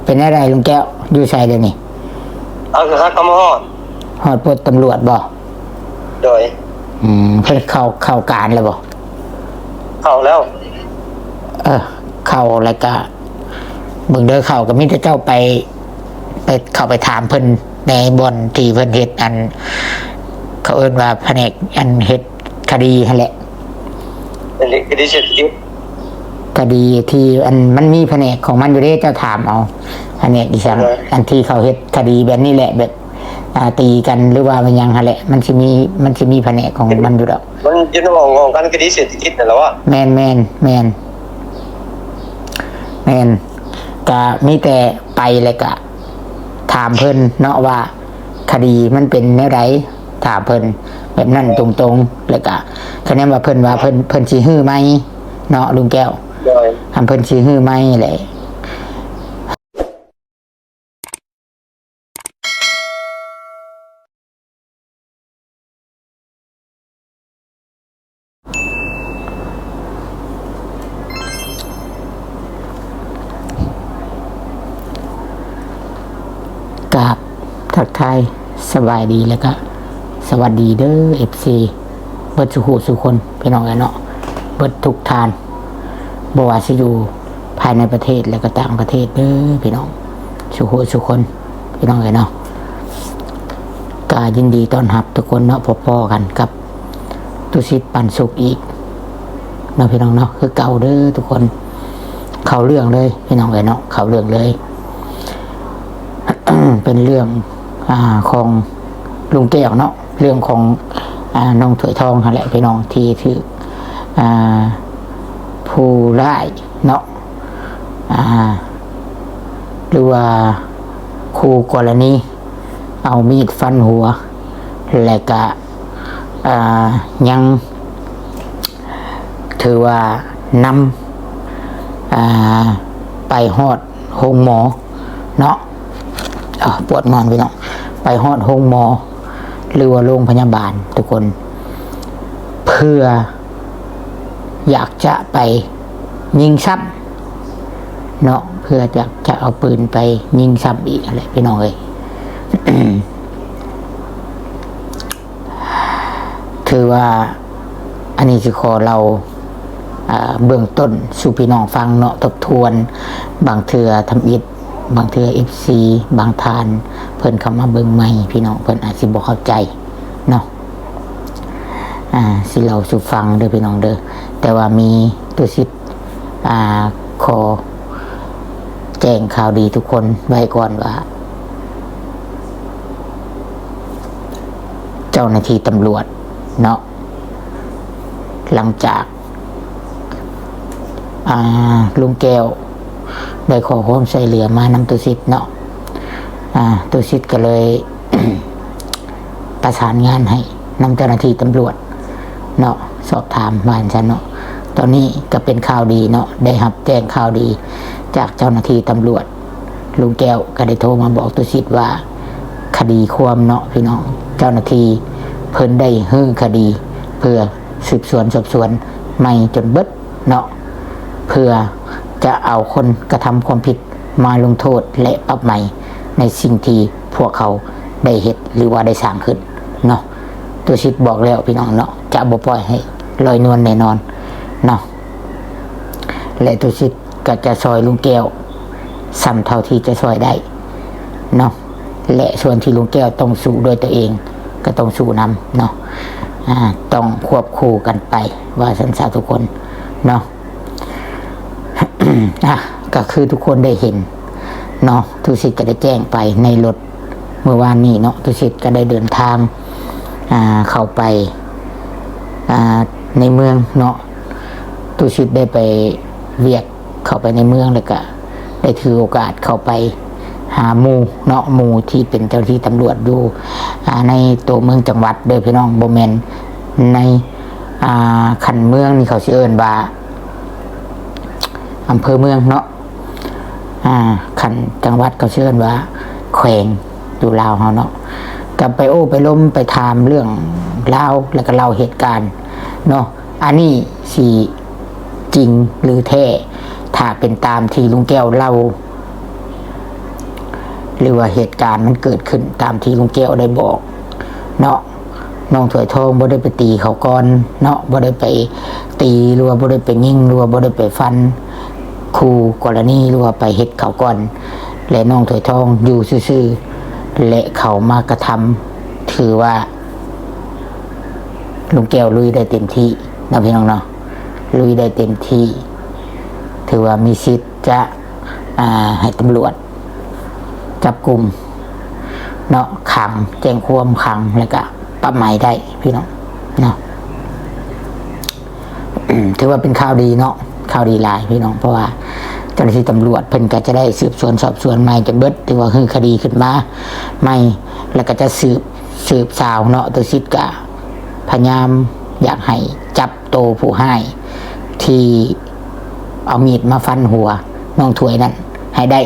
เป็นอะไรลุงแก้วอยู่ใส่เดี๋ยวนี้เอาคือฮักกำฮอดปลดตำรวจบ่โดยเพิ่นเข้าการแล้วบ่เข้าแล้วเข้าแล้วก็เบิ่งเด้อเข้าก็มีแต่เจ้าไปเข้าไปถามเพิ่นในบ่อนที่เพิ่นเฮ็ดอันเขาเอิ้นว่าแผนกอันเฮ็ดคดีนั่นแหละเป็นคดีเศรษฐกิจคดีที่อันมันมีแผนกของมันอยู่เด้เจ้าถามเอาแผนกดิฉันอันที่เขาเฮ็ดคดีแบบนี้แหละแบบตีกันหรือว่ามันยังหั่นแหละมันสิมีแผนกของมันอยู่ดอกมันอยู่ในของกันคดีเศรษฐกิจนั่นแหละว่าแม่นก็มีแต่ไปแล้วก็ถามเพิ่นเนาะว่าคดีมันเป็นแนวใดถามเพิ่นแบบนั้นตรงๆแล้วก็คะแนนว่าเพิ่นสิฮื้อไหมเนาะลุงแก้วทำเพิ่นสิฮื้อไหมแหละกับทักทายสบายดีแล้วก็สวัสดีเด้อ FC เบิดสุคนพี่น้องเนาะเบิดทุกทานบ่ว่าสิอยู่ภายในประเทศและก็ต่างประเทศเด้อพี่น้องสุคนพี่น้องเนาะก็ยินดีต้อนรับทุกคนเนาะพบกันกับตุสิทธิ์ปันสุขอีกเนาะพี่น้องเนาะคือเก่าเด้อทุกคนเข้าเรื่องเลยพี่น้องเนาะเข้าเรื่องเลย เป็นเรื่องของลุงแก้วเนาะเรื่องของน้องถวยทองนั่นแหละพี่น้องที่ถือผู้ร้ายเนาะหรือว่าคู่กรณีเอามีดฟันหัวและก็ยังถือว่านำไปฮอดโรงหมอเนาะปวดมอนพี่น้องไปฮอดโรงหมอหรือว่าโรงพยาบาลทุกคนเพื่ออยากจะไปยิงซ้ำเนาะเพื่ออยากจะเอาปืนไปยิงซ้ำอีกอะไรพี่น้องเลย ถือว่าอันนี้คือขอเราเบื้องต้นสู่พี่น้องฟังเนาะทบทวนบางเทื่อทำอิฐบางเทื่อ FC บางทานเพิ่นเข้ามาเบิ่งใหม่พี่น้องเพิ่นอาจสิบ่เข้าใจเนาะสิเราสู่ฟังเด้อพี่น้องเด้อแต่ว่ามีตัวสิทธิ์ขอแจ้งข่าวดีทุกคนไว้ก่อนว่าเจ้าหน้าที่ตำรวจเนาะหลังจากลุงแก้วได้ขอความช่วยเหลือมานำตุสิทธิ์เนาะตุสิทธิ์ก็เลย ประสานงานให้นำเจ้าหน้าที่ตำรวจเนาะสอบถามบ้านฉันเนาะตอนนี้ก็เป็นข่าวดีเนาะได้รับแจ้งข่าวดีจากเจ้าหน้าที่ตำรวจลุงแก้วก็ได้โทรมาบอกตุสิทธิ์ว่าคดีความเนาะพี่น้องเจ้าหน้าที่เพิ่นได้ฮื้อคดีเพื่อสืบสวนสอบสวนใหม่จนเบิดเนาะเพื่อจะเอาคนกระทำความผิดมาลงโทษและปรับใหม่ในสิ่งที่พวกเขาได้เฮ็ดหรือว่าได้สร้างขึ้นเนาะตัวชิดบอกแล้วพี่น้องเนาะจะบ่ปล่อยให้ลอยนวลแน่นอนเนาะและตัวชิดก็จะซอยลุงแก้วซ้ำเท่าที่จะซอยได้เนาะและส่วนที่ลุงแก้วต้องสู้ด้วยตัวเองก็ต้องสู้นำเนาะต้องควบคู่กันไปว่าสันสาทุกคนเนาะ ก็คือทุกคนได้เห็นเนาะทุกสิทธิ์ก็ได้แจ้งไปในรถเมื่อวานนี้เนาะทุกสิทธิ์ก็ได้เดินทางเข้าไปในเมืองเนาะทุกสิทธิ์ได้ไปเวียกเข้าไปในเมืองแล้วก็ได้ถือโอกาสเข้าไปหาหมู่เนาะหมู่ที่เป็นเจ้าหน้าที่ตำรวจอยู่ในตัวเมืองจังหวัดโดยพี่น้องบ่แม่นในคันเมืองนี่เขาสิเอิ้นว่าอำเภอเมืองเนาะคันจังหวัดเขาเชื่อว่าแขวงอยู่ลาวเฮาเนาะกับไปไปล้มไปถามเรื่องลาวแล้วก็เล่าเหตุการณ์เนาะอันนี้สิจริงหรือแท้ ถ้าเป็นตามที่ลุงแก้วเล่าหรือว่าเหตุการณ์มันเกิดขึ้นตามที่ลุงแก้วได้บอกเนาะน้องถวยทองบ่ได้ไปตีเขาก่อนเนาะบ่ได้ไปตีหรือว่าบ่ได้ไปยิงหรือว่าบ่ได้ไปฟันครูกรณีหรือว่าไปเฮ็ดเขาก่อนและน้องถวยทองอยู่ซื่อๆและเขามากระทำถือว่าลุงแก้วลุยได้เต็มที่นะพี่น้องเนาะลุยได้เต็มที่ถือว่ามีสิทธิ์จะให้ตำรวจจับกลุ่มเนาะขังแจ้งความขังแล้วก็ปรับใหม่ได้พี่น้องเนาะ ถือว่าเป็นข่าวดีเนาะข่าวดีหลายพี่น้องเพราะว่าเจ้าหน้าที่ตำรวจเพิ่นก็จะได้สืบสวนสอบสวนใหม่จนเบิดถือว่าคือคดีขึ้นมาใหม่แล้วก็จะสืบสาวเนาะตัวซิดก็พยายามอยากให้จับโตผู้ให้ที่เอามีดมาฟันหัวน้องถวยนั่นให้ได้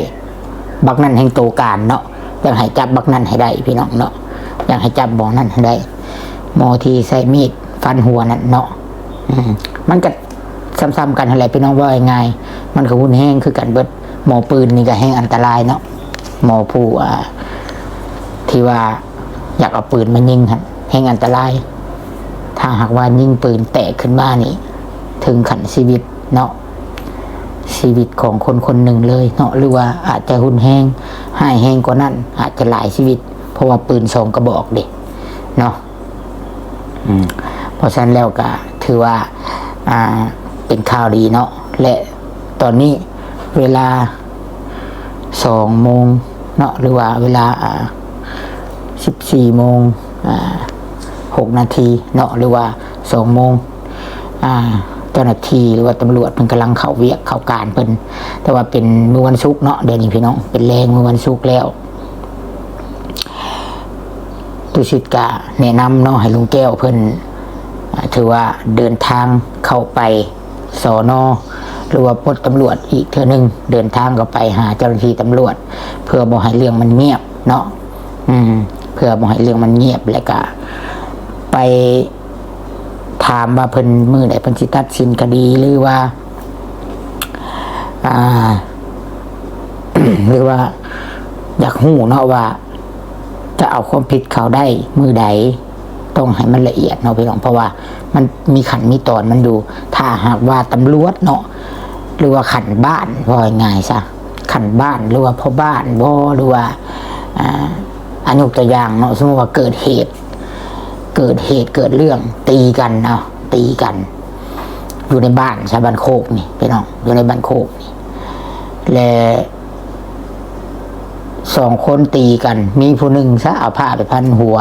บักนั่นแห่งโตการเนาะอยากให้จับบักนั่นให้ได้พี่น้องเนาะอยากให้จับบ่อนั่นให้ได้หมอที่ใส่มีดฟันหัวนั่นเนาะมันก็ซ้ำๆกันอะไรพี่น้องว่ายังไงมันก็หุ่นแห้งคือกันเบิดหมอปืนนี่ก็แห้งอันตรายเนาะหมอผู้ที่ว่าอยากเอาปืนมายิงฮะแห้งอันตรายถ้าหากว่ายิงปืนแตกขึ้นมานี่ถึงขันชีวิตเนาะชีวิตของคนคนหนึ่งเลยเนาะหรือว่าอาจจะหุ่นแห้งให้แห้งกว่านั้นอาจจะหลายชีวิตเพราะว่าปืน2 กระบอกเด็เนาะเพราะฉะนั้นแล้วก็ถือว่าเป็นข่าวดีเนาะและตอนนี้เวลา2 โมงเนาะหรือว่าเวลา14 โมง6 นาทีเนาะหรือว่า2 โมงเจ้าหน้าที่หรือว่าตำรวจมันกำลังเข้าเวียกเข้าการเพิ่นแต่ว่าเป็นมื้อวันศุกร์เนาะเดี๋ยวนี้พี่น้องเป็นแรงมื้อวันศุกร์แล้วตุสิตกะแนะนำเนาะให้ลุงแก้วเพิ่นถือว่าเดินทางเข้าไปสน.หรือว่าพลตำรวจอีกเทื่อนึงเดินทางเข้าไปหาเจ้าหน้าที่ตำรวจเพื่อบ่ให้เรื่องมันเงียบเนาะเพื่อบ่ให้เรื่องมันเงียบแล้วก็ไปถามว่าเพิ่นมื้อใดเพิ่นสิตัดสินคดีหรือว่าหรือว่าอยากฮู้เนาะว่าจะเอาความผิดเขาได้มื้อใดต้องให้มันละเอียดเนาะพี่น้องเพราะว่ามันมีขันมีตอนมันดูถ้าหากว่าตำรวจเนาะหรือว่าขันบ้านว่าง่ายซะขันบ้านหรือว่าพ่อบ้านบ่หรือว่าอันยกตัวอย่างเนาะสมมติว่าเกิดเหตุเกิดเรื่องตีกันเนาะตีกันอยู่ในบ้านชาวบ้านโคกนี่พี่น้องอยู่ในบ้านโคกนี่และ2 คนตีกันมีผู้หนึ่งซะเอาผ้าไปพันหัว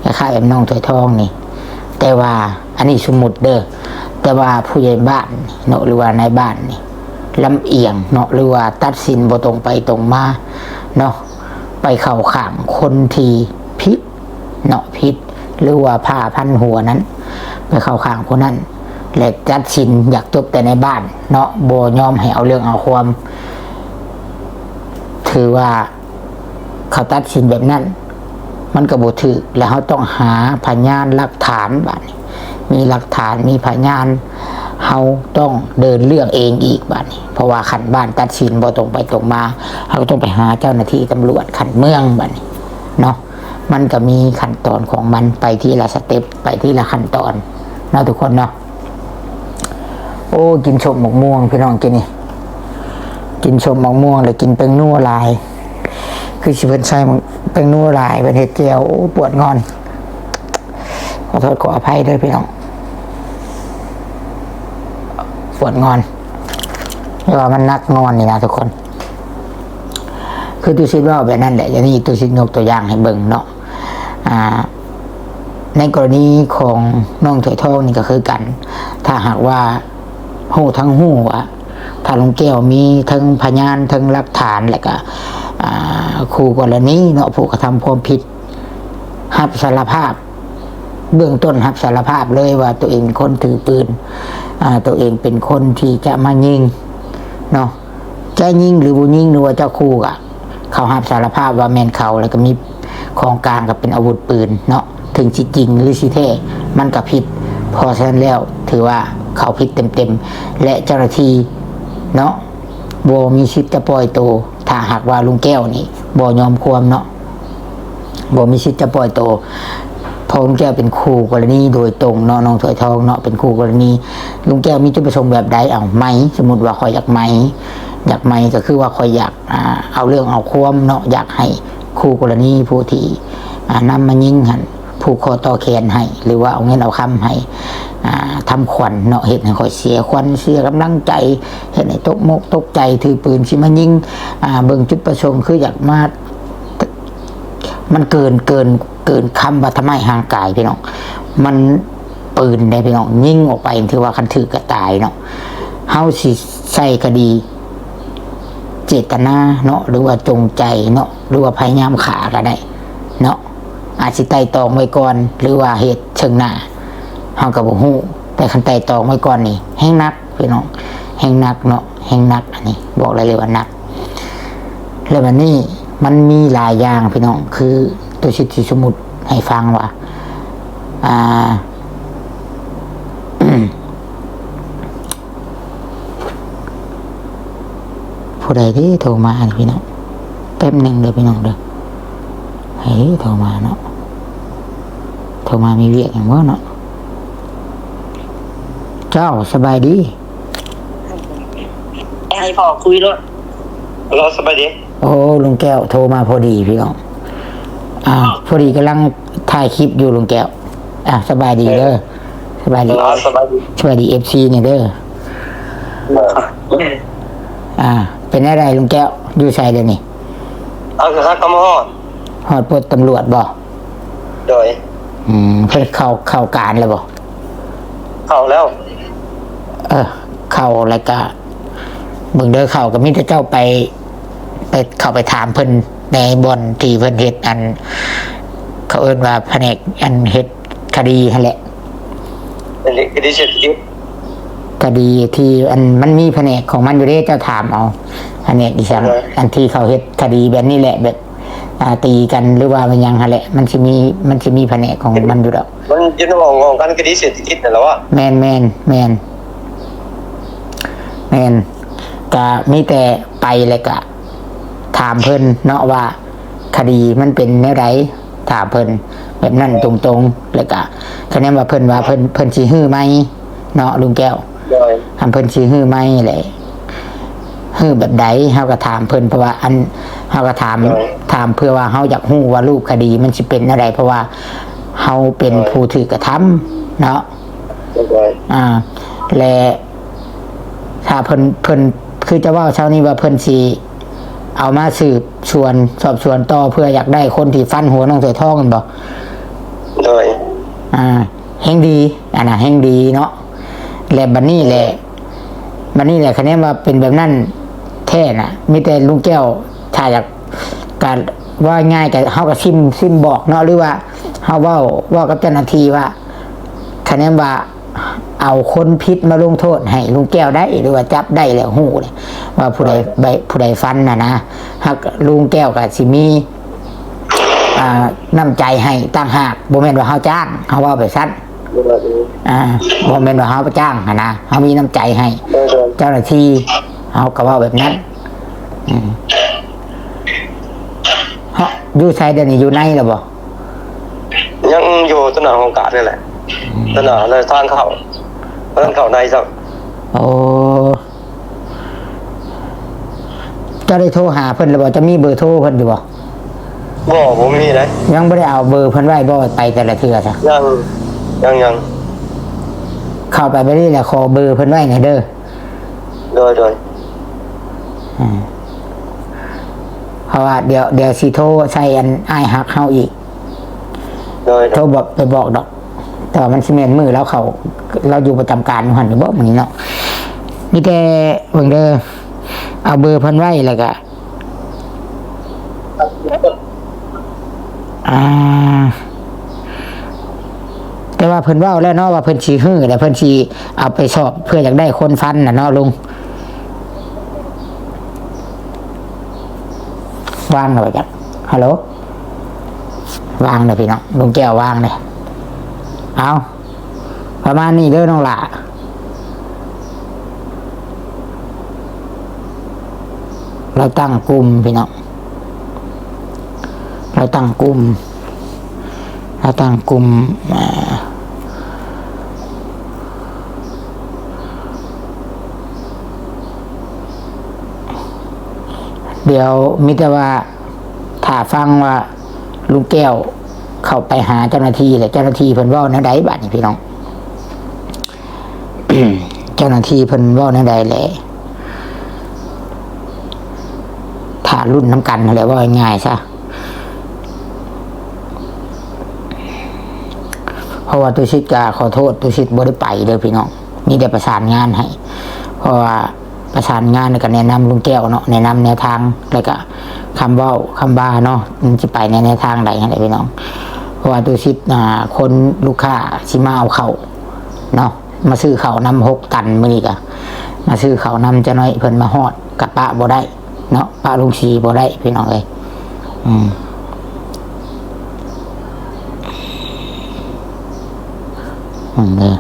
คล้ายๆแบบน้องถวยทองนี่แต่ว่าอันนี้สมมุติเด้อแต่ว่าผู้ใหญ่บ้านเนาะหรือว่าในบ้านนี่ลำเอียงเนาะหรือว่าตัดสินบ่ตรงไปตรงมาเนาะไปเข้าข้างคนที่ผิดเนาะผิดหรือว่าผ้าพันหัวนั้นไปเข้าข้างคนนั้นและตัดสินอยากจบแต่ในบ้านเนาะบ่ยอมให้เอาเรื่องเอาความถือว่าเขาตัดสินแบบนั้นมันก็บ่ถูกแล้วเขาต้องหาพยานหลักฐานบัดนี้มีหลักฐานมีพยานเขาต้องเดินเรื่องเองอีกบัดนี้เพราะว่าขันบ้านตัดสินบ่ตรงไปตรงมาเขาต้องไปหาเจ้าหน้าที่ตำรวจขันเมืองบัดนี้เนาะมันก็มีขั้นตอนของมันไปทีละสเต็ปไปทีละขั้นตอนเนาะทุกคนเนาะโอ้กินชมหมกม่วงพี่น้องกินนี่กินชมหมกม่วงแล้วกินแป้งนัวลายคือสิเพิ่นใส่แป้งนัวลายเป็นเห็ดเจียวโอ้ปวดงอนขอโทษขออภัยด้วยพี่น้องปวดงอนไม่ว่ามันนักงอนนี่นะทุกคนคือตุสิตว่าแบบนั้นแหละอย่างนี้ตุสิตยกตัวอย่างให้เบิ่งเนาะในกรณีของน้องถวยทองนี่ก็คือกันถ้าหากว่าหู้ทั้งหู้ว่าถ้าลุงแก้วมีทั้งพยานทั้งหลักฐานแล้วก็คู่กรณีเนาะผู้กระทำความผิดรับสารภาพเบื้องต้นรับสารภาพเลยว่าตัวเองเป็นคนถือปืนตัวเองเป็นคนที่จะมายิงเนาะจะยิงหรือบ่ยิงหรือว่าเจ้าคู่อะเขารับสารภาพว่าแม่นเขาแล้วก็มีของกลางกับเป็นอาวุธปืนเนาะถึงสิจริงหรือสิแท้มันก็ผิดพอฉะนั้นแล้วถือว่าเขาผิดเต็มๆและเจ้าหน้าที่เนาะ บ่มีสิทธิ์จะปล่อยตัวถ้าหากว่าลุงแก้วนี่บ่ยอมความเนาะบ่มีสิทธิ์จะปล่อยตัวเพราะลุงแก้วเป็นคู่กรณีโดยตรงเนาะน้องถวยทองเนาะเป็นคู่กรณีลุงแก้วมีจุดประสงค์แบบใดเอาไหมสมมุติว่าคอยอยากไหมก็คือว่าคอยอยากเอาเรื่องเอาความเนาะอยากให้คู่กรณีผู้ที่นำมายิงหันผูกคอต่อแขนให้หรือว่าเอาเงินเอาคำให้ทำขวัญเนาะเห็นให้คอยเสียขวัญเสียกำลังใจเห็นให้ตกมกตกใจถือปืนชิมายิงเบิ่งจุดประสงค์คืออยากมามันเกินคำว่าทำไมห่างกายพี่น้องมันปืนได้พี่น้องยิงออกไปถือว่าคันถือกระตายเนาะเฮาสิใส่คดีเจตนาเนาะหรือว่าจงใจเนาะหรือว่าพยายามฆ่าก็ได้เนาะอาจสิไต่ตองไว้ก่อนหรือว่าเหตุเชิงหน้าเฮาก็บ่ฮู้แต่คันไต่ตองไว้ก่อนนี่แฮงนักพี่น้องแฮงนักเนาะแฮงนักอันนี้บอกเลยว่านักแล้ววันนี้มันมีหลายอย่างพี่น้องคือตัวชิดสมุดให้ฟังว่าผู้ใดที่โทรมาพี่น้องแป๊บหนึ่งเด้อพี่น้องเด้อเฮ้ยโทรมาเนาะโทรมามีเรียกอย่างว่าเนาะเจ้าสบายดี ให้พ่อคุยด้วย รอสบายดี โอ้ลุงแก้วโทรมาพอดีพี่น้องพอดีกำลังถ่ายคลิปอยู่ลุงแก้วสบายดีเด้อสบายดี สบายดี สบายดีFCเนี่ยเด้อเป็นอะไรลุงแก้วอยู่ใส่เดี๋ยวนี้ เอาคือฮักกำฮอด ฮอดปลดตำรวจบ่ โดย เพิ่นเข้าการเลยบ่ เข้าแล้ว เข้าแล้วก็เบิ่งเด้อเข้าก็มีแต่เจ้าไปเข้าไปถามเพิ่นในบ่อนที่เพิ่นเฮ็ดอันเขาเอิ้นว่าแผนกอันเฮ็ดคดีนั่นแหละ เป็นคดีเศรษฐกิจ คดีที่อันมันมีแผนกของมันอยู่เด้เจ้าถามเอาแผนกดิฉันอันที่เขาเฮ็ดคดีแบบนี้แหละแบบตีกันหรือว่ามันยังหั่นแหละมันสิมีแผนกของมันอยู่ดอก มันอยู่ในของการคดีเศรษฐกิจนั่นแหละวะ แม่นก็มีแต่ไปเลยก็ถามเพิ่นเนาะว่าคดีมันเป็นแนวใดถามเพิ่นแบบนั้นตรงๆแล้วก็คะแนนว่าเพิ่นสิฮื้อไหมเนาะลุงแก้ว โดย ทำเพิ่นสิฮื้อไหมแหละฮื้อแบบใดเฮาก็ถามเพิ่นเพราะว่าอันเฮาก็ถามเพื่อว่าเฮาอยากฮู้ว่ารูปคดีมันสิเป็นอะไรเพราะว่าเฮาเป็นผู้ถูกกระทำเนาะ โดย และถ้าเพิ่นคือจะว่าเช้านี้ว่าเพิ่นสิเอามาสืบสวนสอบสวนต่อเพื่ออยากได้คนที่ฟันหัวน้องเสือทองกันบ่ โดย แห่งดีแห่งดีเนาะและบัดนี้แหละคะแนนว่าเป็นแบบนั้นแท้น่ะมีแต่ลุงแก้วถ้าอยากการว่าง่ายก็เฮาก็ซิมบอกเนาะหรือว่าเฮาเว้ากับเจ้าหน้าที่ว่าคะแนนว่าเอาคนผิดมาลงโทษให้ลุงแก้วได้หรือว่าจับได้แล้วฮู้เลยว่าผู้ใดฟันนะหากลุงแก้วก็สิมีน้ำใจให้ต่างหากบ่แม่นว่าเฮาจ้างเฮาเว้าไปซั่นบ่แม่นว่าเฮาจ้างนะเฮามีน้ำใจให้เจ้าหน้าที่เฮาก็เว้าแบบนั้นเฮาอยู่ไสเดี๋ยวนี้อยู่ในแล้วบ่ ยังอยู่ตำแหน่งของการนี่แหละตำแหน่งในทางเข้าในสัก โอ้เจ้าได้โทรหาเพิ่นแล้วบ่จะมีเบอร์โทรเพิ่นอยู่บ่ ผมมีนะ ยังไม่ได้เอาเบอร์เพิ่นไว้บ่ไปแต่ละเทื่อจ้ะ ยัง เข้าไปไม่ได้แหละขอเบอร์เพิ่นไว้หน่อยเด้อ โดย เพราะว่าเดี๋ยวสิโทรใส่อันอ้ายฮักเฮาอีกโทรบอกไปบอกดอกแต่ว่ามันสิแม่นมือแล้วเราอยู่ประจำการอยู่หั่นอยู่บ่มื้อนี้เนาะมีแต่เบิ่งเด้อเอาเบอร์เพิ่นไว้แล้วก็แต่ว่าเพิ่นเว้าแล้วเนาะว่าเพิ่นสิฮื้อแล้วเพิ่นสิเอาไปสอบเพื่ออยากได้คนฟันน่ะเนาะลุงวางเลยจ้ะฮัลโหลวางเลยพี่น้องลุงแก้ววางเลยเอาประมาณนี้เด้อน้องหล่ะ เราตั้งกลุ่มพี่น้องเราตั้งกลุ่มเดี๋ยวมิตรว่าถ้าฟังว่าลุงแก้วเข้าไปหาเจ้าหน้าที่และเจ้าหน้าที่เพิ่นเว้าแนวใดบัดนี้พี่น้อง เจ้าหน้าที่เพิ่นเว้าแนวใดแหละถ้ารุ่นน้ำกันนั่นแหละว่าง่ายๆซะเพราะว่าตุชิตก็ขอโทษตุชิตบ่ได้ไปเด้อพี่น้องมีแต่ประสานงานให้เพราะว่าประสานงานแล้วก็แนะนำลุงแก้วเนาะแนะนำแนวทางแล้วก็คำเว้าคำบ้าเนาะมันสิไปในแนวทางใดนั่นแหละพี่น้องเพราะว่าตุชิตคนลูกค้าสิมาเอาเข้าเนาะมาซื้อข้าวนำ6 ตันมื้อนี้ก็มาซื้อข้าวนำจะน้อยเพิ่นมาฮอดกับปะบ่ได้เนาะปะลุงศรีบ่ได้พี่น้องเอ้ยเนี่ย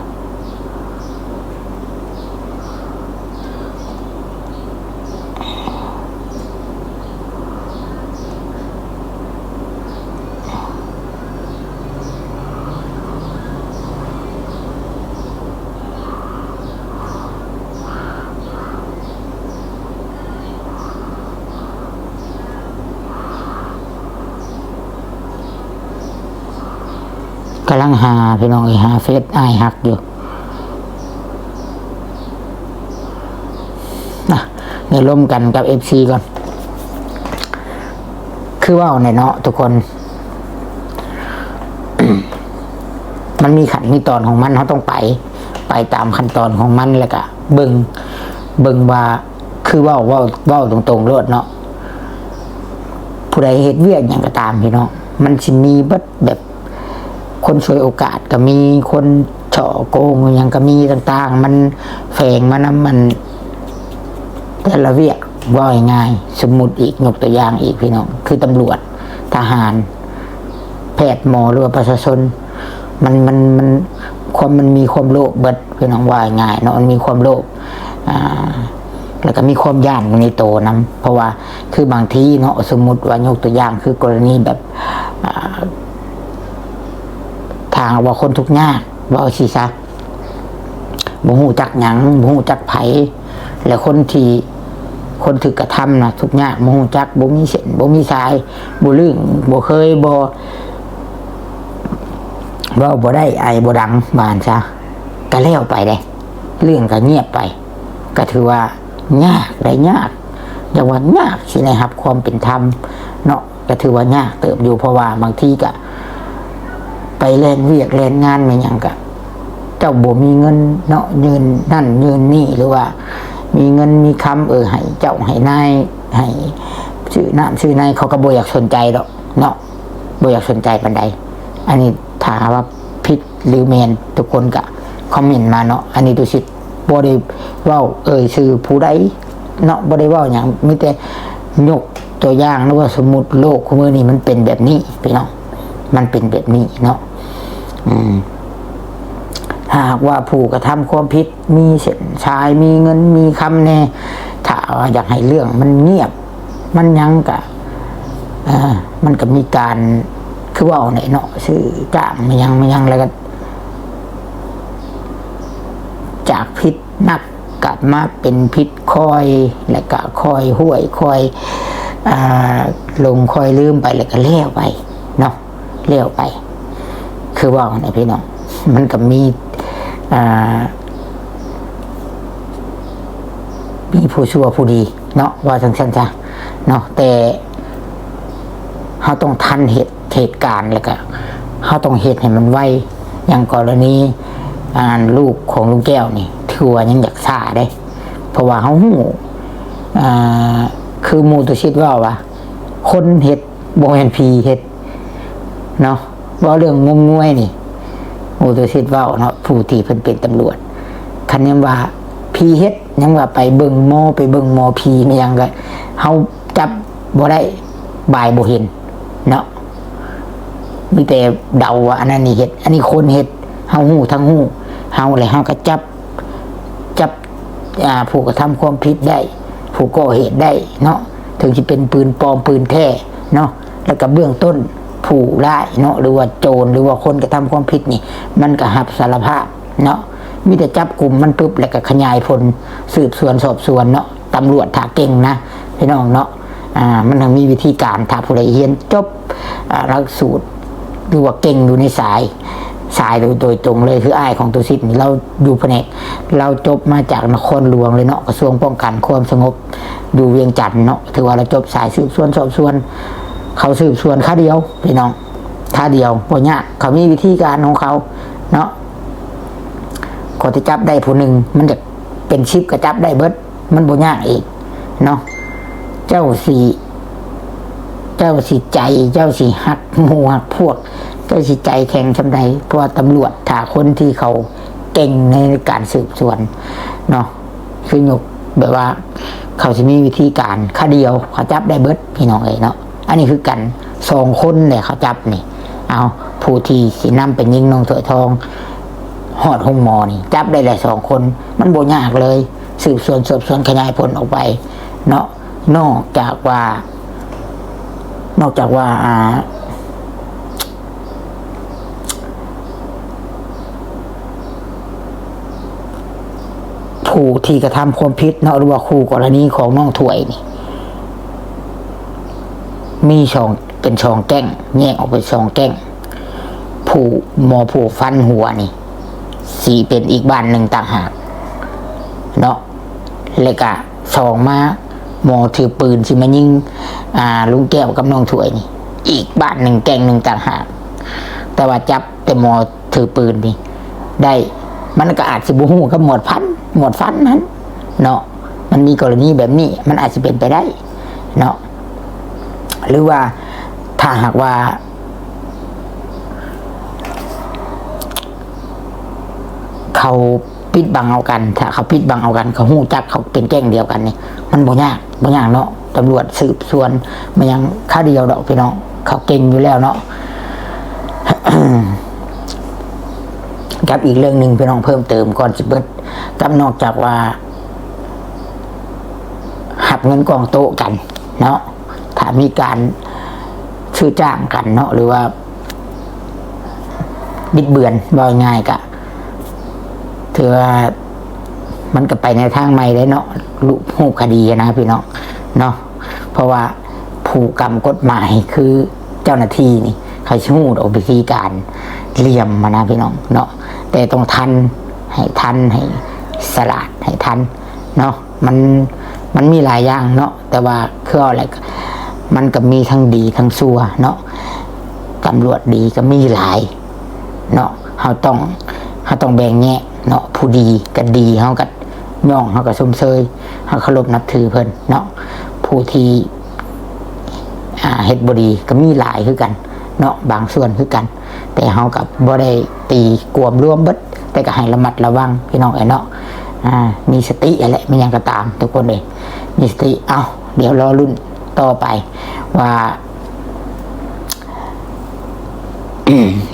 กำลังหาพี่น้องหาเฟซอ้ายฮักอยู่นะเดี๋ยวร่วมกันกับ FC ก่อนคือว่าเนี่ยเนาะทุกคน มันมีขั้นมีตอนของมันเขาต้องไปตามขั้นตอนของมันแล้วก็เบิ่งว่าคือว่าตรงๆโลดเนาะผู้ใดเฮ็ดเวียกอย่างก็ตามพี่น้องมันสิมีแบบคนช่วยโอกาสก็มีคนเฉาะโกงอย่างก็มีต่างๆมันแฝงมานำมันแต่ละเวียกว่าง่ายสมมุติอีกยกตัวอย่างอีกพี่น้องคือตำรวจทหารแพทย์หมอหรือว่าประชาชนมันความมันมีความโลภเบิดพี่น้องว่าง่ายเนาะมันมีความโลภแล้วก็มีความย่านในโตนำเพราะว่าคือบางทีเนาะสมมุติว่ายกตัวอย่างคือกรณีแบบทางว่าคนทุกข์ยากว่าเอาสิซะบ่ฮู้จักหยังบ่ฮู้จักไผแล้วคนถูกกระทำนะทุกข์ยากบ่ฮู้จักบ่มีเส้นบ่มีสายบ่ลึงบ่เคยบ่ได้ไอบ่ดังบานซะก็แล้วไปได้เรื่องก็เงียบไปก็ถือว่ายากได้ยากอย่างว่ายากสิได้รับความเป็นธรรมเนาะก็ถือว่ายากเติบอยู่เพราะว่าบางทีก็ไปเล่นเวียกเล่นงานไม่ยังกะเจ้าบ่มีเงินเนาะยืนนั่นยืนนี่หรือว่ามีเงินมีคำให้เจ้าให้นายให้ชื่อน้ำชื่อนายเขาก็บ่อยากสนใจดอกเนาะบ่อยากสนใจปานใดอันนี้ถามว่าผิดหรือแม่นทุกคนก็คอมเมนต์มาเนาะอันนี้ดูสิบ่ได้เว้าชื่อผู้ใดเนาะบ่ได้เว้าหยังมีแต่ยกตัวอย่างหรือว่าสมมุติโลกของมื้อนี้มันเป็นแบบนี้พี่น้องมันเป็นแบบนี้เนาะหากว่าผู้กระทำความผิดมีเส้นชายมีเงินมีคำแน่ถ้าอยากให้เรื่องมันเงียบมันยังกะมันก็มีการคือว่าเนี่ยเนาะซื้อจ้างไม่ยังแล้วก็จากพิษนักกลับมาเป็นพิษคอยแล้วก็คอยห้วยคอยลงคอยลืมไปแล้วก็เลี้ยวไปเนาะเลี้ยวไปคือว่าเนี่ยพี่น้องมันก็มีผู้ชั่วผู้ดีเนาะว่าจังซั่นจ้ะเนาะแต่เขาต้องทันเหตุการณ์แล้วก็เขาต้องเหตุให้มันไวอย่างกรณีลูกของลุงแก้วนี่ถือว่ายังอยากซ่าได้เพราะว่าเขาหูคือมูตุชิดว่าคนเหตุบ่แม่นผีเหตุเนาะว่าเรื่องงมงวยนี่มูตุชิดว่าเนาะผู้ที่เพิ่นเป็นตำรวจคันยังว่าผีเฮ็ดยังว่าไปเบิ่งหมอผีไม่ยังก็เฮาจับบ่ได้บายบ่เห็นเนาะมีแต่เดาว่าอันนั้นนี่เฮ็ดอันนี้คนเฮ็ดเฮาฮู้ทั้งฮู้เฮาเลยเฮาก็จับผู้กระทำความผิดได้ผู้ก่อเหตุได้เนาะ ถึงจะเป็นปืนปลอมปืนแท้เนาะแล้วก็เบื้องต้นผู้ร้ายเนาะหรือว่าโจรหรือว่าคนกระทำความผิดนี่มันก็รับสารภาพเนาะมีแต่จับกลุ่มมันปุ๊บแล้วก็ขยายผลสืบสวนสอบสวนเนาะตำรวจถ้าเก่งนะพี่น้องเนาะมันต้องมีวิธีการถ้าผู้ใดเรียนจบหลักสูตรหรือว่าเก่งอยู่ในสายโดยตรงเลยคืออ้ายของตุสิทธิ์นี่เราอยู่แผนกเราจบมาจากนครหลวงเลยเนาะกระทรวงป้องกันความสงบอยู่เวียงจันทน์เนาะถือว่าเราจบสายสืบสวนสอบสวนเขาสืบสวนค่าเดียวพี่น้องค่าเดียวพวกเนี้ยเขามีวิธีการของเขาเนาะคนที่จับได้ผู้หนึ่งมันจะเป็นชิปกระจับได้เบิดมันบ่ยากอีกเนาะเจ้าสีใจเจ้าสีหักหมู่หักพวกเจ้าสีใจแข็งชำใดเพราะว่าตำรวจถ้าคนที่เขาเก่งในการสืบสวนเนาะคือยกแบบว่าเขาจะมีวิธีการค่าเดียวเขาจับได้เบิดพี่น้องเอ๋ยเนาะอันนี้คือกัน2 คนเนี่ยเขาจับนี่เอาผู้ที่สินำเป็นยิงน้องถวยทองหอดห้องหมอนี่จับได้เลย2 คนมันโบยากเลยสืบสวนสอบสวนขยายผลออกไปเนาะนอกจากว่าผู้ที่กระทำความผิดเนาะหรือว่าคู่กรณีของน้องถวยนี่มีเป็นช่องแก้งแยกออกเป็น2 แก้งผู้ฟันหัวนี่สีเป็นอีกบ้านหนึ่งต่างหากเนาะเลยกะ2 มาหมอถือปืนสิมายิงลุงแก้วกับน้องถวยนี่อีกบ้านหนึ่งแก้งหนึ่งต่างหากแต่ว่าจับแต่หมอถือปืนนี่ได้มันก็อาจจะบูฮู้กับหมวดฟันนั้นเนาะมันมีกรณีแบบนี้มันอาจจะเป็นไปได้เนาะหรือว่าถ้าหากว่าเขาปิดบังเอากันถ้าเขาปิดบังเอากันเขาหู้จักเขาเป็นแก๊งเดียวกันนี่มันบ่ยากเนาะตำรวจสืบสวนมันยังค่าเดียวดอกพี่น้องเขาเก่งอยู่แล้วเนาะ กับอีกเรื่องหนึ่งพี่น้องเพิ่มเติมก่อนจะเบิดกับนอกจากว่าหักเงินกองโต๊ะกันเนาะถ้ามีการซื้อจ้างกันเนาะหรือว่าบิดเบือนบ่ง่ายกะถือว่ามันก็ไปในทางใหม่ได้เนาะรูปคดีนะพี่น้องเนาะเพราะว่าผู้กำกฎหมายคือเจ้าหน้าที่นี่เขาชูดออกวิธีการเหลี่ยมมานะพี่น้องเนาะแต่ต้องทันให้สลาดให้ทันเนาะมันมีหลายอย่างเนาะแต่ว่าคืออะไรมันก็มีทั้งดีทั้งชั่วเนาะตำรวจดีก็มีหลายเนาะเขาต้องแบ่งแยกเนาะผู้ดีกับดีเขากับย่องเขากับซุ่มเซยเขาเคารพนับถือเพิ่นเนาะผู้ที่เฮ็ดบ่ดีก็มีหลายคือกันเนาะบางส่วนคือกันแต่เขากับบ่ได้ตีกวมรวมเบิดแต่ก็ให้ระมัดระวังพี่น้องเนาะมีสติอะไรไม่ยังก็ตามทุกคนเลยมีสติเดี๋ยวรอรุ่นต่อไปว่า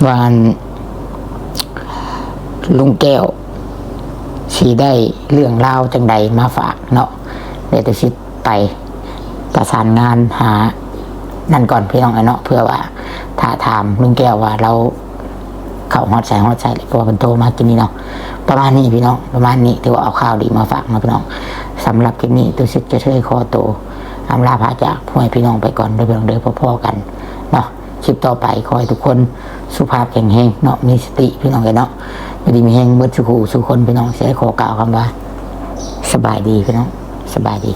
วันลุงแก้วสีได้เรื่องเล่าจังใดมาฝากเนาะเดี๋ยวจะสิไปประสานงานหานั่นก่อนพี่น้องเนาะเพื่อว่าถ้าถามลุงแก้วว่าเราเข้าฮอดใส่เลยเพราะว่าเป็นโทรมากินนี่เนาะประมาณนี้พี่น้องประมาณนี้ถือว่าเอาข่าวดีมาฝากนะพี่น้องสำหรับคลิปนี้ตัวสิทธิ์จะช่วยคอโตอำลาพาจากผู้ให้พี่น้องไปก่อนโดยเพียงเดิมพ่อๆกันเนาะคลิปต่อไปขอให้ทุกคนสุภาพแข็งแรงเนาะมีสติพี่น้องกันเนาะไม่ได้มีแห้งเบิดสุขสุคนพี่น้องเสียขอกล่าวคำว่าสบายดีพี่น้องสบายดี